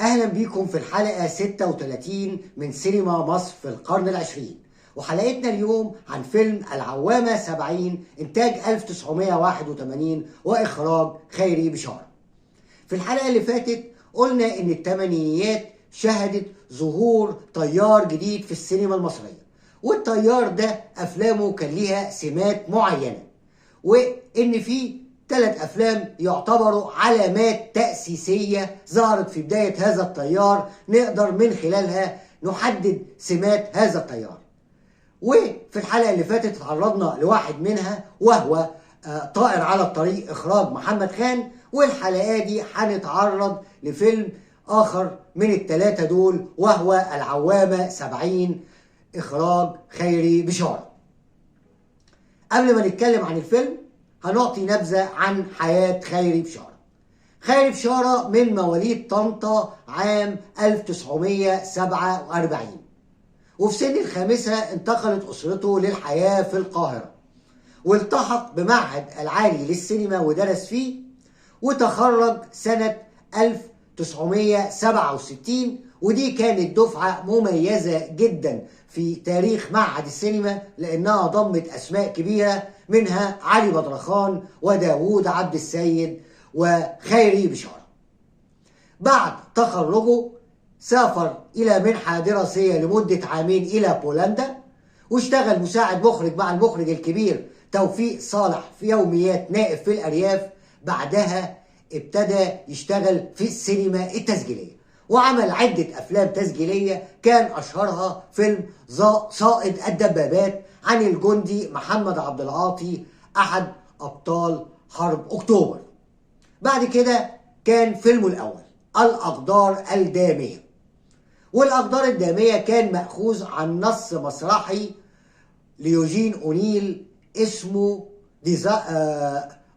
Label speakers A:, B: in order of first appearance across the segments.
A: أهلا بيكم في الحلقة 36 من سينما مصر في القرن العشرين، وحلقتنا اليوم عن فيلم العوامة 70 إنتاج 1981 وإخراج خيري بشارة. في الحلقة اللي فاتت قلنا إن الثمانينيات شهدت ظهور تيار جديد في السينما المصرية، والتيار ده أفلامه كان ليها سمات معينة، وإن في 3 أفلام يعتبروا علامات تأسيسية ظهرت في بداية هذا التيار نقدر من خلالها نحدد سمات هذا التيار. وفي الحلقة اللي فاتت تعرضنا لواحد منها وهو طائر على الطريق إخراج محمد خان، والحلقة دي هنتعرض لفيلم آخر من ال3 دول وهو العوامة 70 إخراج خيري بشارة. قبل ما نتكلم عن الفيلم هنعطي نبذة عن حياة خيري بشارة. خيري بشارة من مواليد طنطا عام 1947، وفي سن الخامسة انتقلت أسرته للحياة في القاهرة، والتحق بمعهد العالي للسينما ودرس فيه، وتخرج سنة 1967، ودي كانت دفعة مميزة جدا في تاريخ معهد السينما لأنها ضمت أسماء كبيرة منها علي بدرخان وداوود عبد السيد وخيري بشارة. بعد تخرجه سافر إلى منحة دراسية لمدة 2 عام إلى بولندا، واشتغل مساعد مخرج مع المخرج الكبير توفيق صالح في يوميات نائب في الأرياف. بعدها ابتدى يشتغل في السينما التسجيلية، وعمل عدة أفلام تسجيلية كان أشهرها فيلم صائد الدبابات عن الجندي محمد عبد العاطي أحد أبطال حرب أكتوبر. بعد كده كان فيلمه الأول الأقدار الدامية، والأقدار الدامية كان مأخوذ عن نص مسرحي ليوجين أونيل اسمه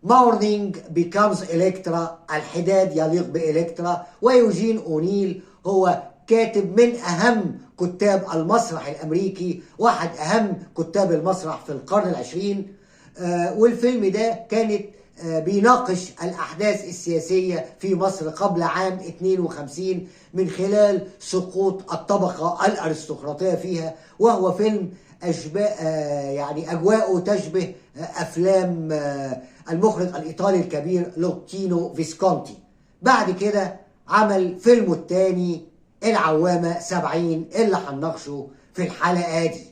A: Morning becomes Electra، الحداد يليق بإلكترا. ويوجين أونيل هو كاتب من أهم كتاب المسرح الأمريكي، واحد أهم كتاب المسرح في القرن العشرين. والفيلم ده كانت بيناقش الأحداث السياسية في مصر قبل عام 52 من خلال سقوط الطبقة الأرستقراطية فيها، وهو فيلم يعني أجواءه تشبه أفلام المخرج الإيطالي الكبير لوتشينو فيسكونتي. بعد كده عمل فيلمه الثاني العوامة 70 اللي هنناقشه في الحلقة دي.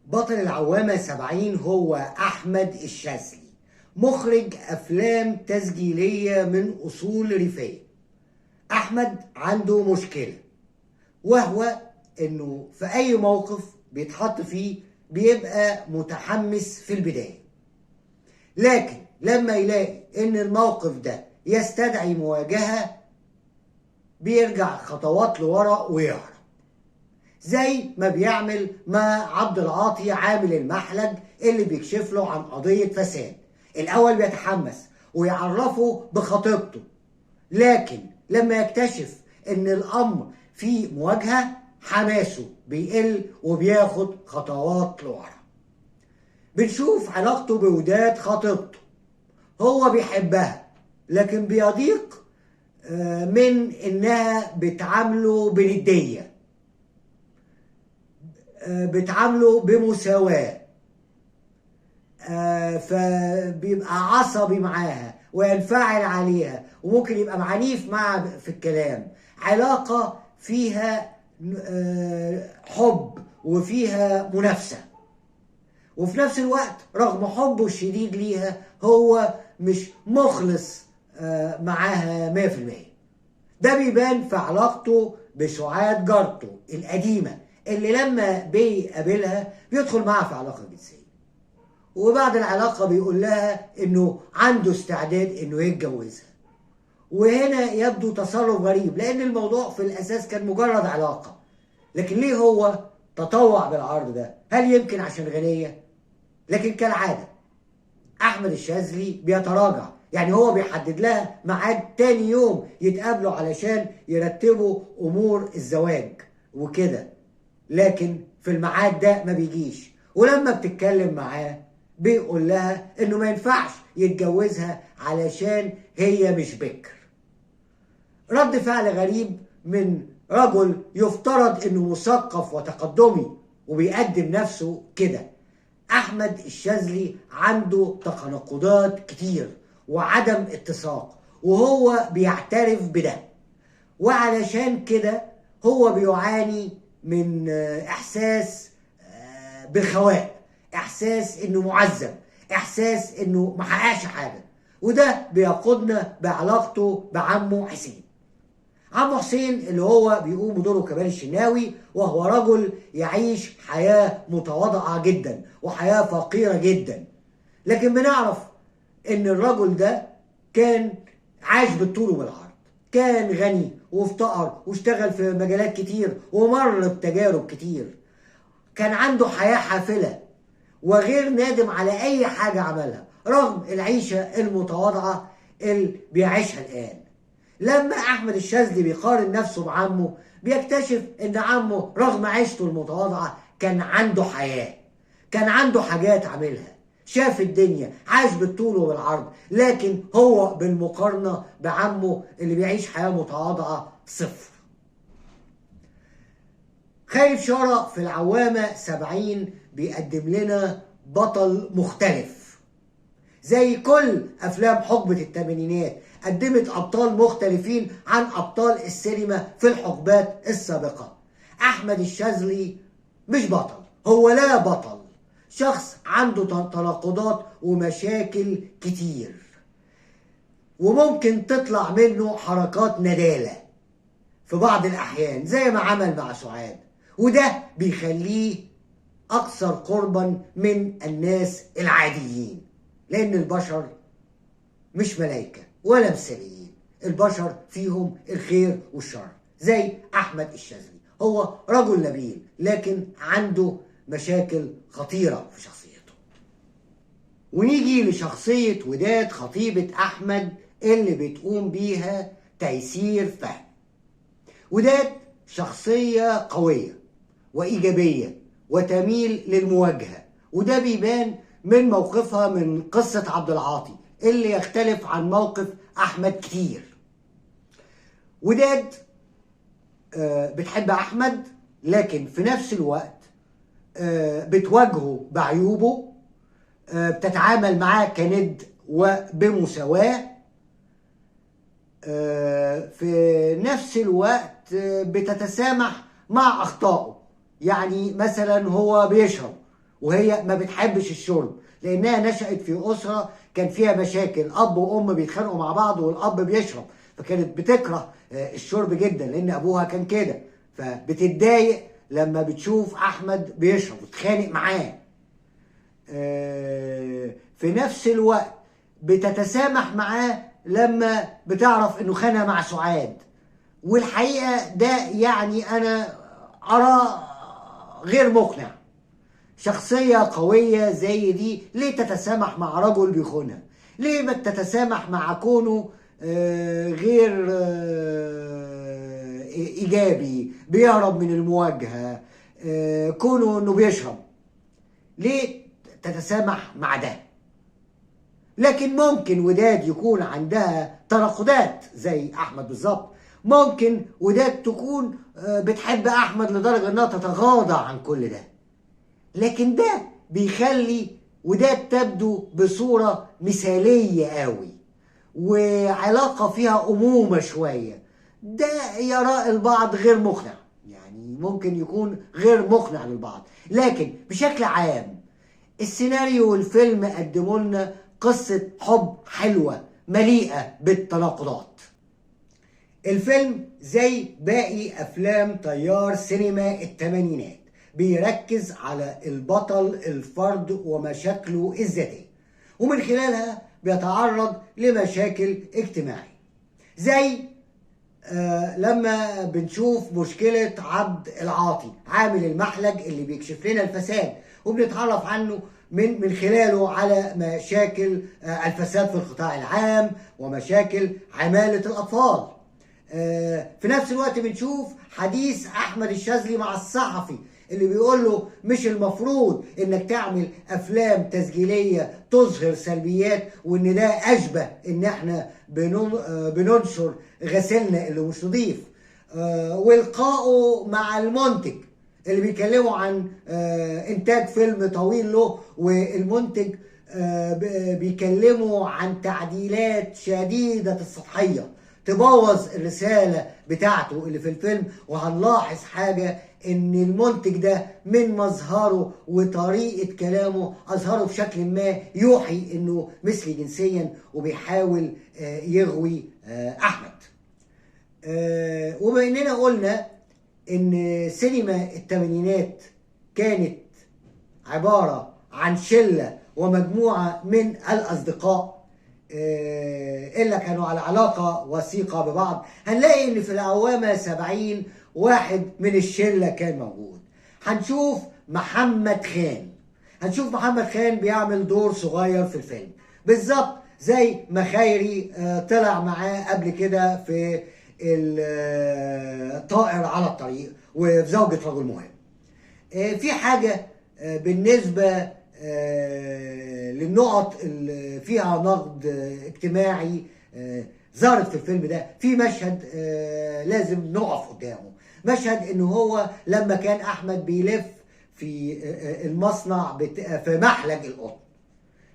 A: بطل العوامة 70 هو أحمد الشاذلي، مخرج أفلام تسجيلية من أصول ريفية. أحمد عنده مشكلة، وهو إنه في أي موقف بيتحط فيه بيبقى متحمس في البداية، لكن لما يلاقي إن الموقف ده يستدعي مواجهة بيرجع خطوات لورا ويهرب، زي ما بيعمل مع عبد العاطي عامل المحلج اللي بيكشف له عن قضية فساد. الأول بيتحمس ويعرفه بخطيبته، لكن لما يكتشف إن الأمر فيه مواجهة حماسه بيقل وبياخد خطوات لورا. بنشوف علاقته بوداد خطيبته، هو بيحبها لكن بيضيق من إنها بتعامله بندية، بتعامله بمساواة، فبيبقى عصبي معاها وينفعل عليها، وممكن يبقى عنيف معها في الكلام. علاقة فيها حب وفيها منافسة، وفي نفس الوقت رغم حبه الشديد ليها هو مش مخلص معاها 100%. ده بيبان في علاقته بسعاد جارته القديمة اللي لما بيقابلها بيدخل معها في علاقة جنسية، وبعد العلاقة بيقول لها انه عنده استعداد انه يتجوزها. وهنا يبدو تصرف غريب لان الموضوع في الاساس كان مجرد علاقة، لكن ليه هو تطوع بالعرض ده؟ هل يمكن عشان غنية؟ لكن كالعادة أحمد الشاذلي بيتراجع، يعني هو بيحدد لها ميعاد تاني يوم يتقابلوا علشان يرتبوا أمور الزواج وكده، لكن في الميعاد ده ما بيجيش. ولما بتتكلم معاه بيقول لها إنه ما ينفعش يتجوزها علشان هي مش بكر. رد فعل غريب من رجل يفترض انه مثقف وتقدمي وبيقدم نفسه كده. احمد الشاذلي عنده تناقضات كتير وعدم اتساق، وهو بيعترف بده، وعلشان كده هو بيعاني من احساس بالخواء، احساس انه معذب، احساس انه محققش حاجه. وده بيقودنا بعلاقته بعمه حسين. عمه حسين اللي هو بيقوم بدوره كمال الشناوي، وهو رجل يعيش حياه متواضعه جدا وحياه فقيره جدا، لكن بنعرف ان الرجل ده كان عاش بالطول وبالعرض، كان غني وافتقر واشتغل في مجالات كتير ومر بتجارب كتير، كان عنده حياة حافلة وغير نادم على أي حاجة عملها رغم العيشة المتواضعة اللي بيعيشها الآن. لما أحمد الشاذلي بيقارن نفسه بعمه بيكتشف إن عمه رغم عيشته المتواضعة كان عنده حياة، كان عنده حاجات عاملها، شاف الدنيا، عاش بالطول وبالعرض، لكن هو بالمقارنة بعمه اللي بيعيش حياة متواضعة صفر. خالد شارع في العوامة 70 بيقدم لنا بطل مختلف، زي كل أفلام حقبة الثمانينات قدمت أبطال مختلفين عن أبطال السينما في الحقبات السابقة. أحمد الشاذلي مش بطل، هو لا بطل، شخص عنده تناقضات ومشاكل كتير، وممكن تطلع منه حركات ندالة في بعض الأحيان زي ما عمل مع سعاد، وده بيخليه أكثر قربا من الناس العاديين، لأن البشر مش ملايكة ولا مثاليين، البشر فيهم الخير والشر. زي أحمد الشاذلي، هو رجل نبيل لكن عنده مشاكل خطيرة في شخصيته. ونيجي لشخصية وداد خطيبة أحمد اللي بتقوم بيها تيسير فهمي. وداد شخصية قوية وإيجابية وتميل للمواجهة، وده بيبان من موقفها من قصة عبد العاطي اللي يختلف عن موقف أحمد كتير. وداد بتحب أحمد لكن في نفس الوقت بتواجهه بعيوبه، بتتعامل معاه كند وبمساواة، في نفس الوقت بتتسامح مع أخطائه. يعني مثلا هو بيشرب وهي ما بتحبش الشرب لأنها نشأت في أسرة كان فيها مشاكل، أب وأم بيتخانقوا مع بعض والأب بيشرب، فكانت بتكره الشرب جدا لأن أبوها كان كده، فبتتضايق لما بتشوف أحمد بيشرب وتتخانق معاه. في نفس الوقت بتتسامح معاه لما بتعرف انه خانها مع سعاد، والحقيقة ده يعني انا ارى غير مقنع. شخصية قوية زي دي ليه تتسامح مع رجل بيخونها؟ ليه ما تتسامح مع كونه غير ايجابي، بيهرب من المواجهة، كونه انه بيشرب؟ ليه تتسامح مع ده؟ لكن ممكن وداد يكون عندها تناقضات زي احمد بالظبط، ممكن وداد تكون بتحب احمد لدرجه انها تتغاضى عن كل ده، لكن ده بيخلي وداد تبدو بصوره مثاليه قوي وعلاقه فيها امومه شويه. ده يرى البعض غير مقنع، يعني ممكن يكون غير مقنع للبعض، لكن بشكل عام السيناريو والفيلم قدموا لنا قصة حب حلوة مليئة بالتناقضات. الفيلم زي باقي أفلام تيار سينما الثمانينات بيركز على البطل الفرد ومشاكله الذاتية، ومن خلالها بيتعرض لمشاكل اجتماعية، زي لما بنشوف مشكلة عبد العاطي عامل المحلج اللي بيكشف لنا الفساد، وبنتعرف عنه من خلاله على مشاكل الفساد في القطاع العام ومشاكل عمالة الأطفال. في نفس الوقت بنشوف حديث أحمد الشاذلي مع الصحفي اللي بيقول له مش المفروض انك تعمل افلام تسجيليه تظهر سلبيات، وان ده اشبه ان احنا بننشر غسيلنا اللي مش نضيف. ولقائه مع المنتج اللي بيكلموا عن انتاج فيلم طويل له، والمنتج بيكلموا عن تعديلات شديدة السطحية تبوظ الرسالة بتاعته اللي في الفيلم. وهنلاحظ حاجة، ان المنتج ده من مظهره وطريقة كلامه اظهره بشكل ما يوحي انه مثلي جنسيا وبيحاول يغوي احمد. وبما اننا قلنا ان سينما الثمانينات كانت عبارة عن شلة ومجموعة من الأصدقاء إلا كانوا على علاقة وثيقة ببعض، هنلاقي إن في العوامة 70 واحد من الشلة كان موجود. هنشوف محمد خان بيعمل دور صغير في الفيلم بالظبط زي ما خيري طلع معاه قبل كده في الطائر على الطريق وفي زوجة رجل مهم. في حاجة بالنسبة للنقط اللي فيها نقد اجتماعي ظهرت في الفيلم ده. في مشهد لازم نقف قدامه، مشهد انه هو لما كان احمد بيلف في المصنع في محلج القطن،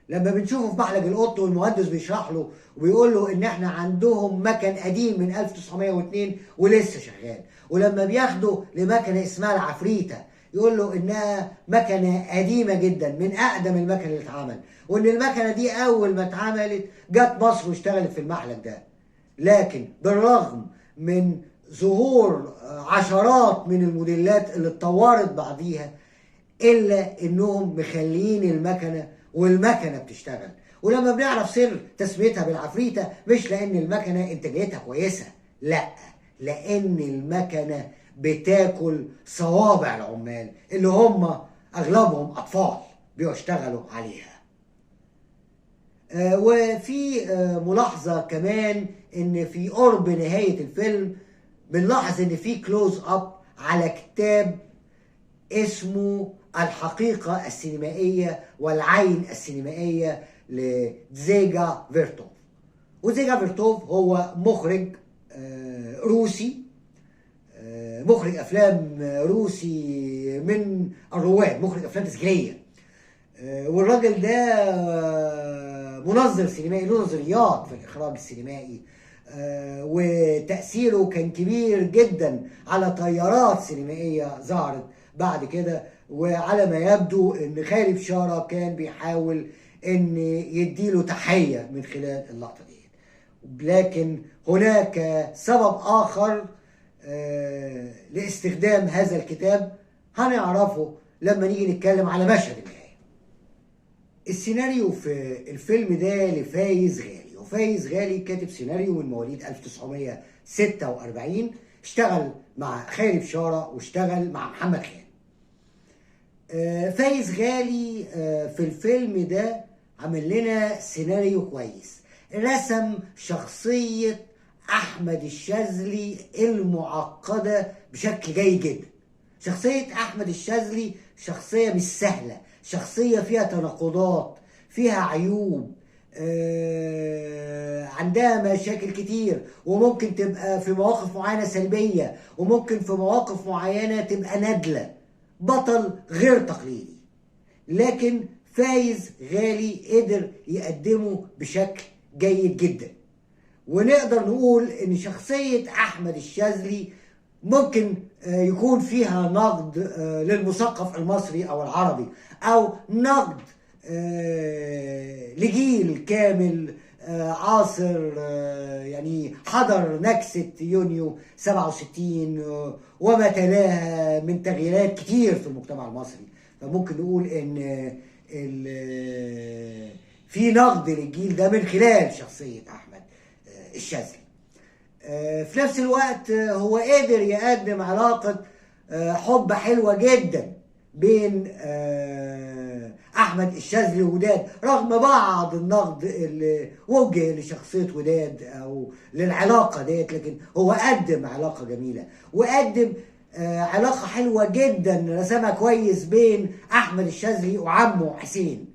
A: لما بنشوفه في محلج القطن والمهندس بيشرح له وبيقول له ان احنا عندهم مكن قديم من 1902 ولسه شغال، ولما بياخده لمكنه اسمها العفريته يقول له انها مكنه قديمه جدا من اقدم المكن اللي اتعمل، وان المكنه دي اول ما اتعملت جت مصر واشتغلت في المحلج ده. لكن بالرغم من ظهور عشرات من الموديلات اللي اتطورت بعديها الا انهم مخلين المكنه والمكنه بتشتغل. ولما بنعرف سر تسميتها بالعفريته مش لان المكنه انتاجيتها كويسه، لا، لان المكنه بتاكل صوابع العمال اللي هم اغلبهم اطفال بيشتغلوا عليها. وفي ملاحظه كمان ان في قرب نهايه الفيلم بنلاحظ ان في كلوز اب على كتاب اسمه الحقيقة السينمائية والعين السينمائية لزيجا فيرتوف. وزيجا فيرتوف هو مخرج روسي، مخرج أفلام روسي من الرواد، مخرج أفلام تسجيلية. والراجل ده منظر سينمائي له نظريات في الإخراج السينمائي، وتأثيره كان كبير جدا على تيارات سينمائية ظهرت بعد كده. وعلى ما يبدو ان خالد بشارة كان بيحاول ان يديله تحية من خلال اللقطة دي، لكن هناك سبب اخر لاستخدام هذا الكتاب هنعرفه لما نيجي نتكلم على مشهد النهاية. السيناريو في الفيلم ده لفايز غالي، وفايز غالي كاتب سيناريو من مواليد 1946، اشتغل مع خالد بشارة واشتغل مع محمد خان. فايز غالي في الفيلم ده عمل لنا سيناريو كويس، رسم شخصية أحمد الشاذلي المعقدة بشكل جيد جدا. شخصية أحمد الشاذلي شخصية مش سهلة، شخصية فيها تناقضات، فيها عيوب، عندها مشاكل كتير، وممكن تبقى في مواقف معينة سلبية، وممكن في مواقف معينة تبقى نادلة، بطل غير تقليدي. لكن فايز غالي قدر يقدمه بشكل جيد جدا. ونقدر نقول ان شخصية احمد الشاذلي ممكن يكون فيها نقد للمثقف المصري او العربي، او نقد لجيل كامل عاصر، يعني حضر نكسة يونيو 67 وما تلاها من تغييرات كتير في المجتمع المصري. فممكن نقول ان في نقد للجيل ده من خلال شخصية احمد الشاذلي. في نفس الوقت هو قادر يقدم علاقة حب حلوة جدا بين احمد الشاذلي ووداد، رغم بعض النقد اللي وجه لشخصيه وداد او للعلاقه ديت، لكن هو قدم علاقه جميله، وقدم علاقة حلوة جدا رسمها كويس بين أحمد الشاذلي وعمه حسين.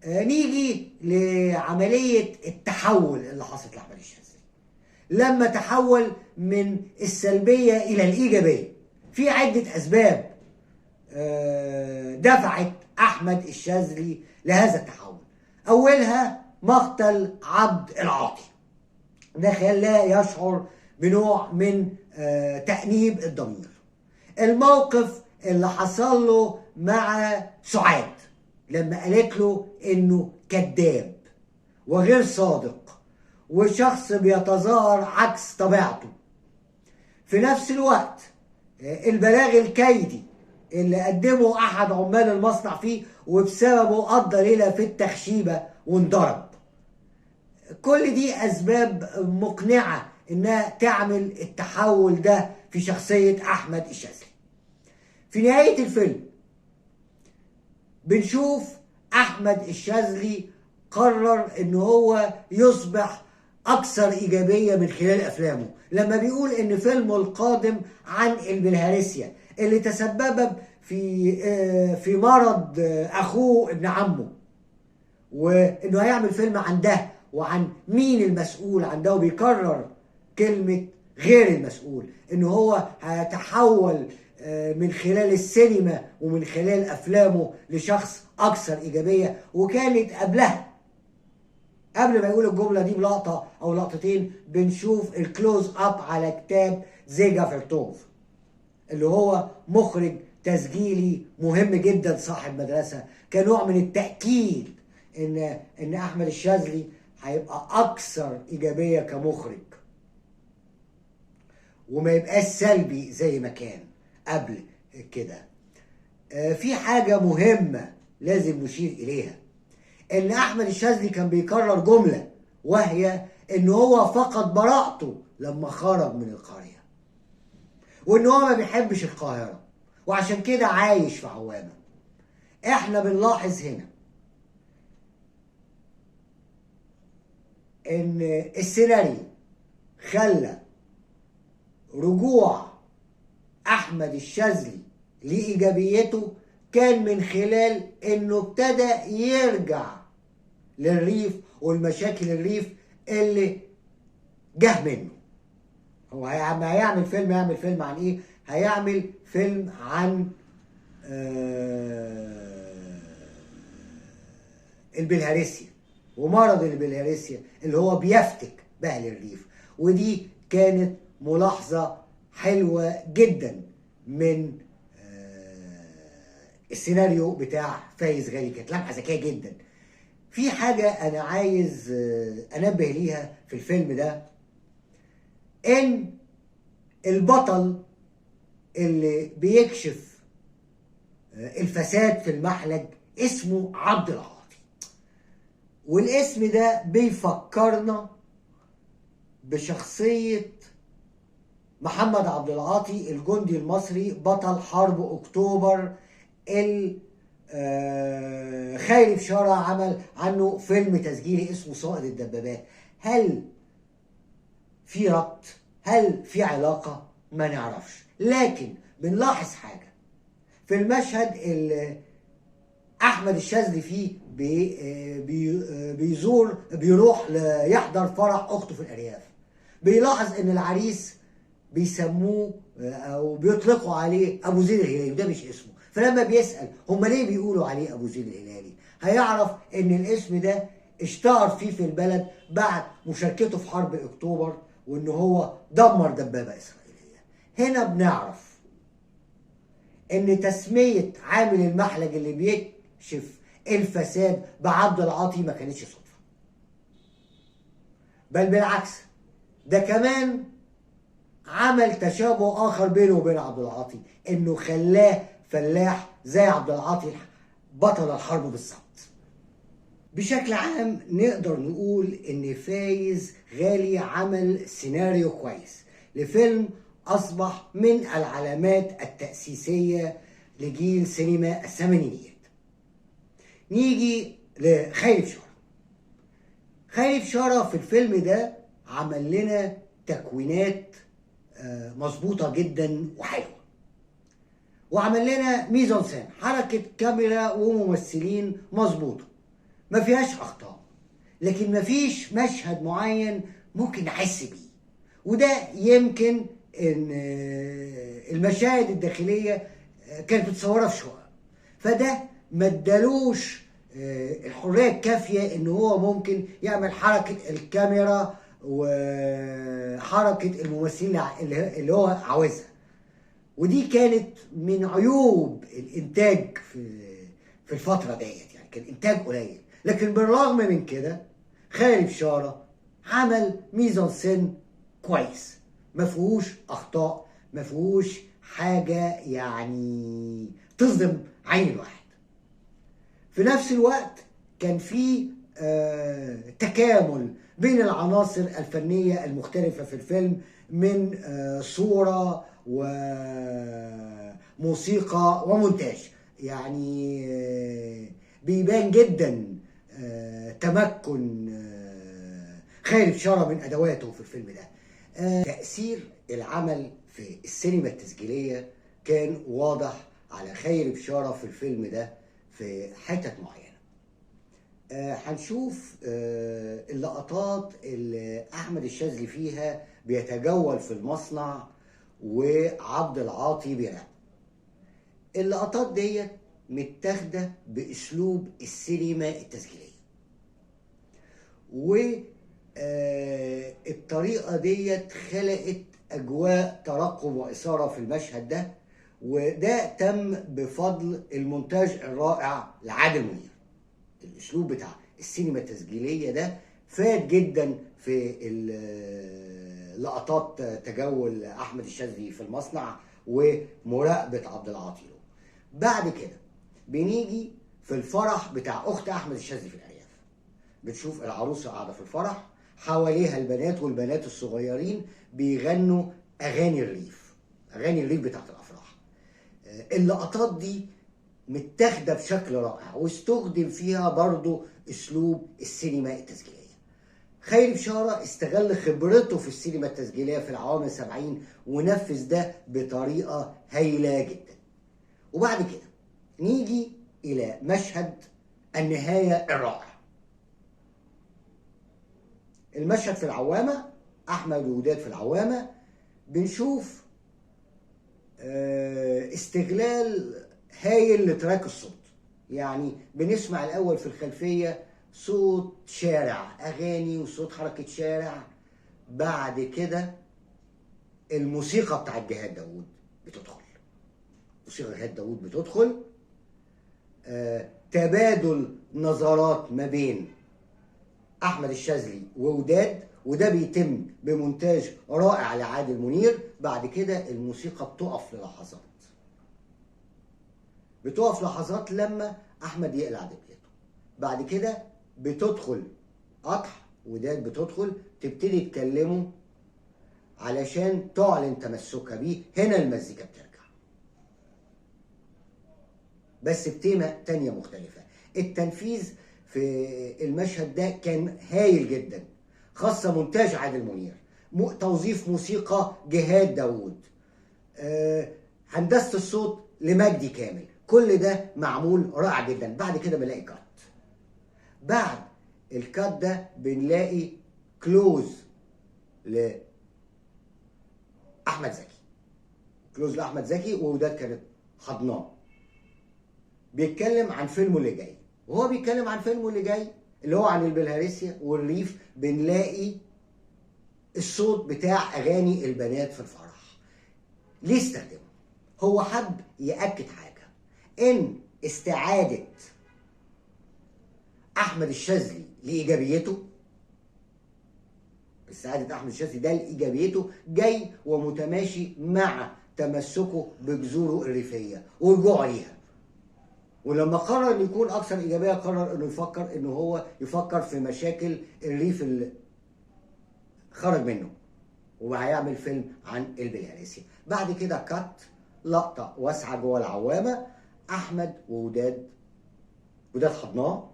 A: نيجي لعملية التحول اللي حصلت لأحمد الشاذلي لما تحول من السلبية إلى الإيجابية. في عدة أسباب دفعت أحمد الشاذلي لهذا التحول. أولها مقتل عبد العاطي، ده خلاه يشعر بنوع من تأنيب الضمير. الموقف اللي حصل له مع سعاد لما قالت له انه كذاب وغير صادق وشخص بيتظاهر عكس طبيعته. في نفس الوقت البلاغ الكيدي اللي قدمه احد عمال المصنع فيه وبسببه قضى ليله في التخشيبه وانضرب. كل دي اسباب مقنعه انها تعمل التحول ده في شخصيه احمد الشاذلي. في نهايه الفيلم بنشوف احمد الشاذلي قرر ان هو يصبح اكثر ايجابيه من خلال افلامه، لما بيقول ان فيلمه القادم عن البلهارسيا اللي تسبب في مرض اخوه ابن عمه، وانه هيعمل فيلم عن ده وعن مين المسؤول عن ده، وبيكرر كلمه غير المسؤول، انه هو هيتحول من خلال السينما ومن خلال افلامه لشخص اكثر ايجابيه. وكانت قبلها، قبل ما يقول الجمله دي بلقطه او لقطتين، بنشوف الكلوز اب على كتاب زيجا فيرتوف اللي هو مخرج تسجيلي مهم جدا صاحب مدرسه، كنوع من التاكيد ان احمد الشاذلي هيبقى اكثر ايجابيه كمخرج وما يبقاش سلبي زي ما كان قبل كده. في حاجه مهمه لازم نشير اليها، ان احمد الشاذلي كان بيكرر جمله، وهي ان هو فقد براءته لما خرج من القريه، وان هو ما بيحبش القاهره وعشان كده عايش في عوامه. احنا بنلاحظ هنا ان السيناريو خلى رجوع احمد الشاذلي لايجابيته كان من خلال انه ابتدى يرجع للريف والمشاكل الريف اللي جه منه. هو هيعمل فيلم عن ايه؟ هيعمل فيلم عن البلهارسيا ومرض البلهارسيا اللي هو بيفتك بأهل الريف. ودي كانت ملاحظة حلوة جدا من السيناريو بتاع فايز غالي، كانت لمحة ذكية جدا. في حاجة أنا عايز أنبه ليها في الفيلم ده، إن البطل اللي بيكشف الفساد في المحلج اسمه عبد العاطي، والاسم ده بيفكرنا بشخصية محمد عبد العاطي الجندي المصري بطل حرب أكتوبر خيري بشارة عمل عنه فيلم تسجيلي اسمه صائد الدبابات. هل في ربط؟ هل في علاقة؟ ما نعرفش، لكن بنلاحظ حاجة في المشهد اللي أحمد الشاذلي فيه بيروح يحضر فرح أخته في الأرياف. بيلاحظ إن العريس بيسموه أو بيطلقوا عليه أبو زيد الهلالي، وده مش اسمه. فلما بيسأل هم ليه بيقولوا عليه أبو زيد الهلالي، هيعرف إن الاسم ده اشتهر فيه في البلد بعد مشاركته في حرب أكتوبر، وإن هو دمر دبابة إسرائيلية. هنا بنعرف إن تسمية عامل المحلج اللي بيكشف الفساد بعبد العاطي ما كانتش صدفة، بل بالعكس ده كمان عمل تشابه آخر بينه وبين عبد العاطي، إنه خلاه فلاح زي عبد العاطي بطل الحرب بالظبط. بشكل عام نقدر نقول إن فايز غالي عمل سيناريو كويس لفيلم أصبح من العلامات التأسيسية لجيل سينما الثمانينيات. نيجي لخيري بشارة. خيري بشارة في الفيلم ده عمل لنا تكوينات مظبوطة جدا وحلوة. وعمل لنا ميزون سين، حركه كاميرا وممثلين مظبوطه ما فيهاش اخطاء، لكن ما فيش مشهد معين ممكن نحس بيه. وده يمكن ان المشاهد الداخليه كانت متصوره في شقق، فده ما ادالوش الحريه الكافيه ان هو ممكن يعمل حركه الكاميرا وحركه الممثلين اللي هو عاوزها. ودي كانت من عيوب الانتاج في الفتره ديت، يعني كان انتاج قليل. لكن بالرغم من كده خالد بشاره عمل ميزون سين كويس، ما فيهوش اخطاء، ما فيهوش حاجه يعني تصدم عين الواحد. في نفس الوقت كان في تكامل بين العناصر الفنيه المختلفه في الفيلم، من صوره وموسيقى ومونتاج. يعني بيبان جدا تمكن خالد بشاره من ادواته في الفيلم ده. تاثير العمل في السينما التسجيليه كان واضح على خالد بشاره في الفيلم ده في حتت معينه. هنشوف اللقطات اللي احمد الشاذلي فيها بيتجول في المصنع وعبد العاطي بيراقبه. اللقطات ديت متاخده باسلوب السينما التسجيليه، والطريقه ديت خلقت اجواء ترقب واثاره في المشهد ده، وده تم بفضل المونتاج الرائع لعادل منير. الاسلوب بتاع السينما التسجيليه ده فاد جدا في لقطات تجول احمد الشاذلي في المصنع ومراقبه عبد العاطي له. بعد كده بنيجي في الفرح بتاع اخت احمد الشاذلي في الارياف. بتشوف العروسه قاعده في الفرح، حواليها البنات والبنات الصغيرين بيغنوا اغاني الريف، اغاني الريف بتاعت الافراح. اللقطات دي متاخده بشكل رائع، واستخدم فيها برضو اسلوب السينما التسجيليه. خالد بشاره استغل خبرته في السينما التسجيليه في العوامل 70 ونفذ ده بطريقه هايله جدا. وبعد كده نيجي الى مشهد النهايه الرائع. المشهد في العوامه، احمد ووداد في العوامه، بنشوف استغلال هايل لتراك الصوت. يعني بنسمع الاول في الخلفيه صوت شارع، اغاني وصوت حركه شارع. بعد كده الموسيقى بتاعت جهاد داوود بتدخل، موسيقى جهاد داوود بتدخل، تبادل نظرات ما بين احمد الشاذلي ووداد، وده بيتم بمونتاج رائع لعادل منير. بعد كده الموسيقى بتقف لحظات لما احمد يقلع دبلته. بعد كده بتدخل قطع، وداد بتدخل تبتدي تكلمه علشان تعلن تمسكها بيه. هنا المزيكا بترجع بس بتيمة تانية مختلفة. التنفيذ في المشهد ده كان هايل جدا، خاصة مونتاج عادل منير، توظيف موسيقى جهاد داوود، هندسة الصوت لمجدي كامل. كل ده معمول رائع جدا. بعد كده بنلاقي كات. بعد الكات ده بنلاقي كلوز لأحمد زكي، ووداد كانت حضناه. بيتكلم عن فيلمه اللي جاي، وهو بيتكلم عن فيلمه اللي جاي اللي هو عن البلهارسيا والريف. بنلاقي الصوت بتاع اغاني البنات في الفرح. ليه استخدمه؟ هو حب يأكد حاجة، ان استعادة احمد الشاذلي لايجابيته، استعادة احمد الشاذلي ده لايجابيته جاي ومتماشي مع تمسكه بجذوره الريفية ورجوعه ليها. ولما قرر انه يكون اكثر ايجابيه، قرر انه يفكر في مشاكل الريف اللي خرج منه، وهيعمل فيلم عن البلهارسيا. بعد كده كات لقطه واسعه جوه العوامه، احمد ووداد حضناه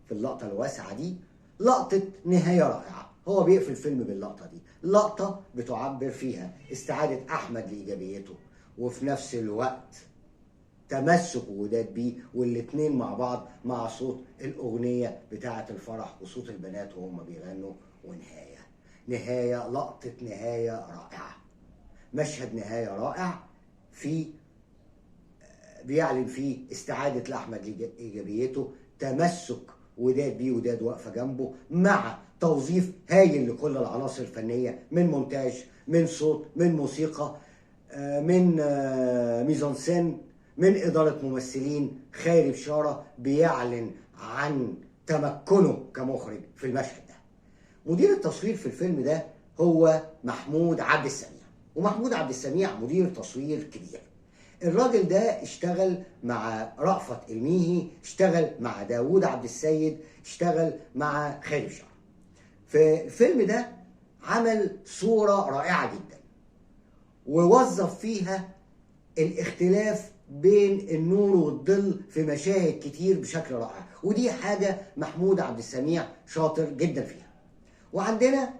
A: في اللقطه الواسعه دي. لقطه نهايه رائعه، هو بيقفل الفيلم باللقطه دي، لقطه بتعبر فيها استعاده احمد لايجابيته، وفي نفس الوقت تمسك وداد بيه، والاتنين مع بعض مع صوت الأغنية بتاعة الفرح وصوت البنات وهم بيغنوا. ونهاية لقطة نهاية رائعة، مشهد نهاية رائع بيعلن فيه استعادة لأحمد لإيجابيته، تمسك وداد بيه، وداد واقفة جنبه، مع توظيف هايل لكل العناصر الفنية، من مونتاج، من صوت، من موسيقى، من ميزانسين، من إدارة ممثلين. خيري بشارة بيعلن عن تمكنه كمخرج في المشهد ده. مدير التصوير في الفيلم ده هو محمود عبد السميع، ومحمود عبد السميع مدير تصوير كبير. الراجل ده اشتغل مع رأفت الميهي، اشتغل مع داوود عبد السيد، اشتغل مع خيري بشارة. في الفيلم ده عمل صورة رائعة جدا، ووظف فيها الاختلاف بين النور والظل في مشاهد كتير بشكل رائع، ودي حاجة محمود عبد السميع شاطر جدا فيها. وعندنا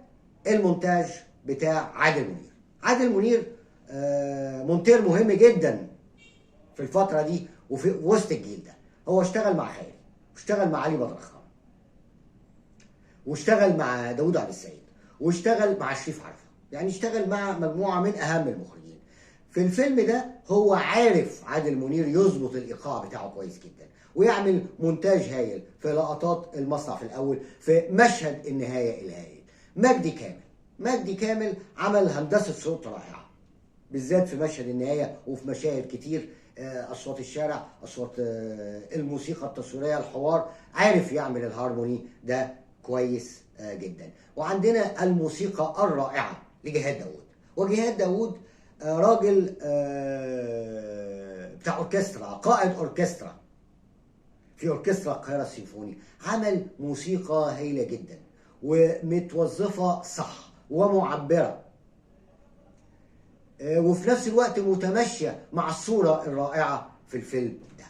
A: المونتاج بتاع عادل منير. عادل منير مونتير مهم جدا في الفترة دي وفي وسط الجيل ده. هو اشتغل مع خيري، واشتغل مع علي بدرخان، واشتغل مع داوود عبد السيد، واشتغل مع شريف عرفة، يعني اشتغل مع مجموعة من أهم المخرجين. في الفيلم ده هو عارف عادل منير يظبط الإيقاع بتاعه كويس جدا، ويعمل مونتاج هايل في لقطات المصنع في الأول، في مشهد النهاية الهايل. مجدي كامل عمل هندسة صوت رائعة، بالذات في مشهد النهاية وفي مشاهد كتير، أصوات الشارع، أصوات الموسيقى التصويرية، الحوار، عارف يعمل الهارموني ده كويس جدا. وعندنا الموسيقى الرائعة لجهاد داوود. وجهاد داوود راجل بتاع أوركسترا، قائد أوركسترا في أوركسترا القاهرة السيمفوني. عمل موسيقى هايلة جدا ومتوظفة صح ومعبرة، وفي نفس الوقت متمشية مع الصورة الرائعة في الفيلم ده.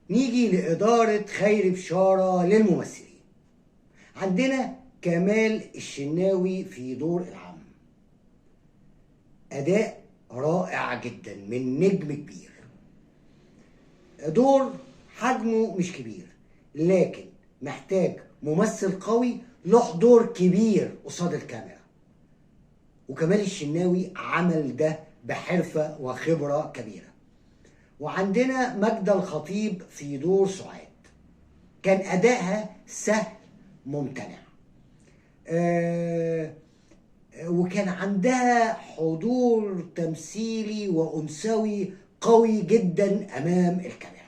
A: نيجي لإدارة خيري بشارة للممثلين. عندنا كمال الشناوي في دور العم، أداء رائع جدا من نجم كبير. دور حجمه مش كبير، لكن محتاج ممثل قوي له حضور كبير قصاد الكاميرا، وكمال الشناوي عمل ده بحرفة وخبرة كبيرة. وعندنا ماجدة الخطيب في دور سعاد، كان أدائها سهل ممتنع، وكان عندها حضور تمثيلي وأنثوي قوي جدا أمام الكاميرا.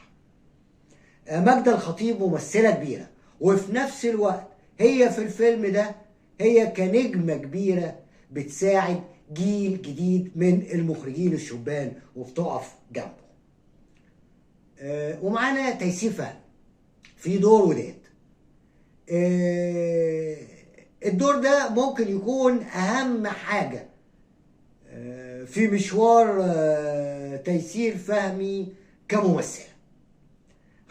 A: ماجدة الخطيب ممثلة كبيرة، وفي نفس الوقت هي في الفيلم ده هي كنجمة كبيرة بتساعد جيل جديد من المخرجين الشبان وبتقف جنبه. ومعانا تيسير فهمي في دور وداد. الدور ده ممكن يكون أهم حاجة في مشوار تيسير فهمي كممثلة.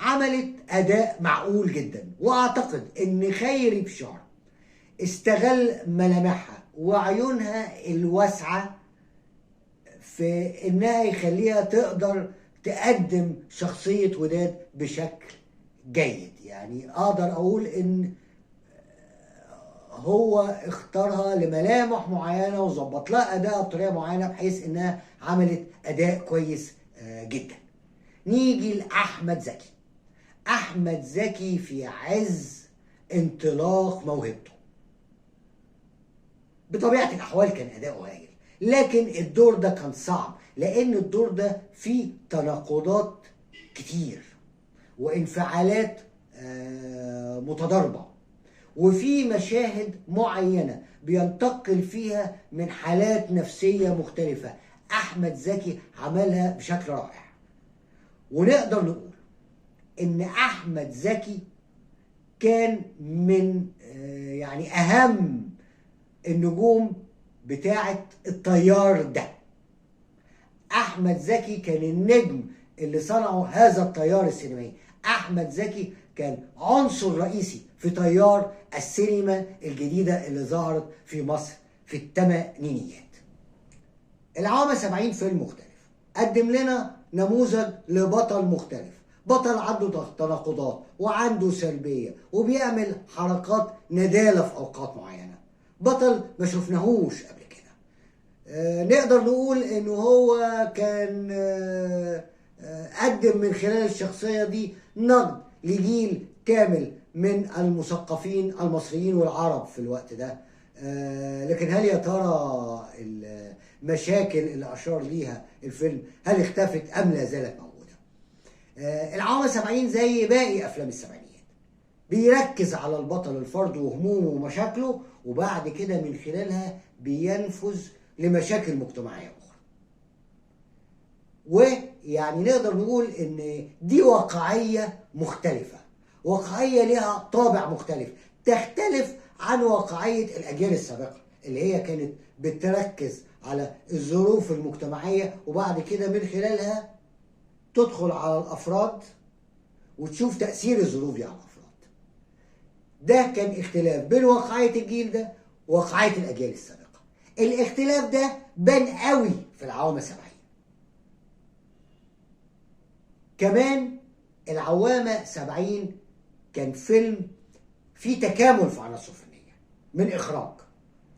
A: عملت أداء معقول جدا، وأعتقد إن خيري بشارة استغل ملامحها وعيونها الواسعة في إنها يخليها تقدر تقدم شخصية وداد بشكل جيد. يعني أقدر أقول إن هو اختارها لملامح معينة وظبط لها أداء بطريقة معينة بحيث إنها عملت أداء كويس جدا. نيجي لأحمد زكي. أحمد زكي في عز انطلاق موهبته، بطبيعة الأحوال كان أداؤه هايل، لكن الدور ده كان صعب لأن الدور ده فيه تناقضات كتير وانفعالات متضاربة، وفي مشاهد معينة بينتقل فيها من حالات نفسية مختلفة. أحمد زكي عملها بشكل رائع، ونقدر نقول إن أحمد زكي كان من يعني أهم النجوم بتاعة التيار ده. أحمد زكي كان النجم اللي صنعوا هذا التيار السينمائي. أحمد زكي كان عنصر رئيسي في تيار السينما الجديدة اللي ظهرت في مصر في الثمانينيات. العوامة 70 فيلم مختلف، قدم لنا نموذج لبطل مختلف، بطل عنده تناقضات وعنده سلبية وبيعمل حركات ندالة في أوقات معينة، بطل ما شفناهوش قبل كده. نقدر نقول إنه هو كان قدم من خلال الشخصية دي نقد لجيل كامل من المثقفين المصريين والعرب في الوقت ده. لكن هل يا ترى المشاكل اللي أشار ليها الفيلم هل اختفت أم لا زالت موجودة؟ العوامة 70 زي باقي أفلام السبعينيات بيركز على البطل الفرد وهمومه ومشاكله، وبعد كده من خلالها بينفذ لمشاكل مجتمعية أخرى. ويعني نقدر نقول إن دي واقعية مختلفة، واقعية لها طابع مختلف، تختلف عن واقعية الأجيال السابقة اللي هي كانت بتركز على الظروف المجتمعية وبعد كده من خلالها تدخل على الأفراد وتشوف تأثير الظروف دي على الأفراد. ده كان اختلاف بين واقعية الجيل ده وواقعية الأجيال السابقة. الاختلاف ده بان قوي في العوامة 70. كمان العوامة 70 كان فيلم فيه تكامل في عناصر فنية، من إخراج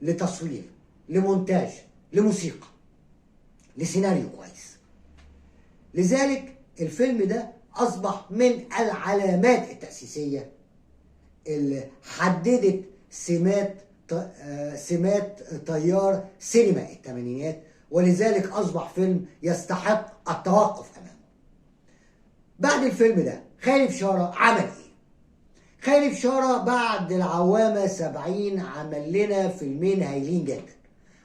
A: لتصوير لمونتاج لموسيقى لسيناريو كويس. لذلك الفيلم ده أصبح من العلامات التأسيسية اللي حددت سمات تيار سينما الثمانينات، ولذلك أصبح فيلم يستحق التوقف أمامه. بعد الفيلم ده خالد بشارة عمل إيه؟ خالد بشارة بعد العوامة 70 عمل لنا فيلمين هايلين جدا.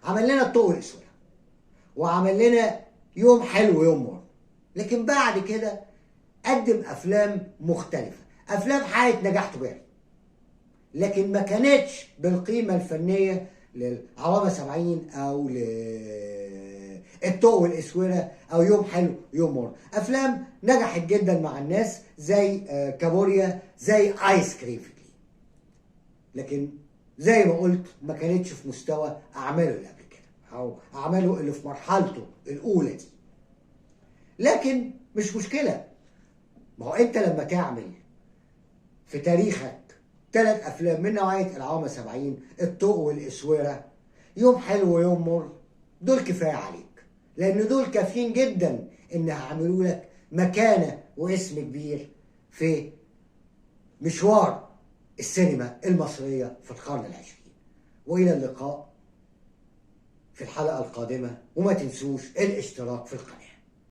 A: عمل لنا الطوق والاسود، وعمل لنا يوم حلو ويوم مر. لكن بعد كده قدم افلام مختلفة، افلام حققت نجاح تجاري، لكن ما كانتش بالقيمة الفنية للعوامة 70 او الطوق والاسورة او يوم حلو يوم مر. افلام نجحت جدا مع الناس زي كابوريا، زي ايس كريم، لكن زي ما قلت ما كانتش في مستوى اعماله اللي قبل كده او اعماله اللي في مرحلته الاولى دي. لكن مش مشكلة، ما هو انت لما تعمل في تاريخك 3 افلام من نوعية العوامة 70، الطوق والاسورة، يوم حلو ويوم مر، دول كفاية عليك، لان دول كافيين جدا ان هيعملوا لك مكانة واسم كبير في مشوار السينما المصرية في القرن العشرين. وإلى اللقاء في الحلقة القادمة، وما تنسوش الاشتراك في القناة.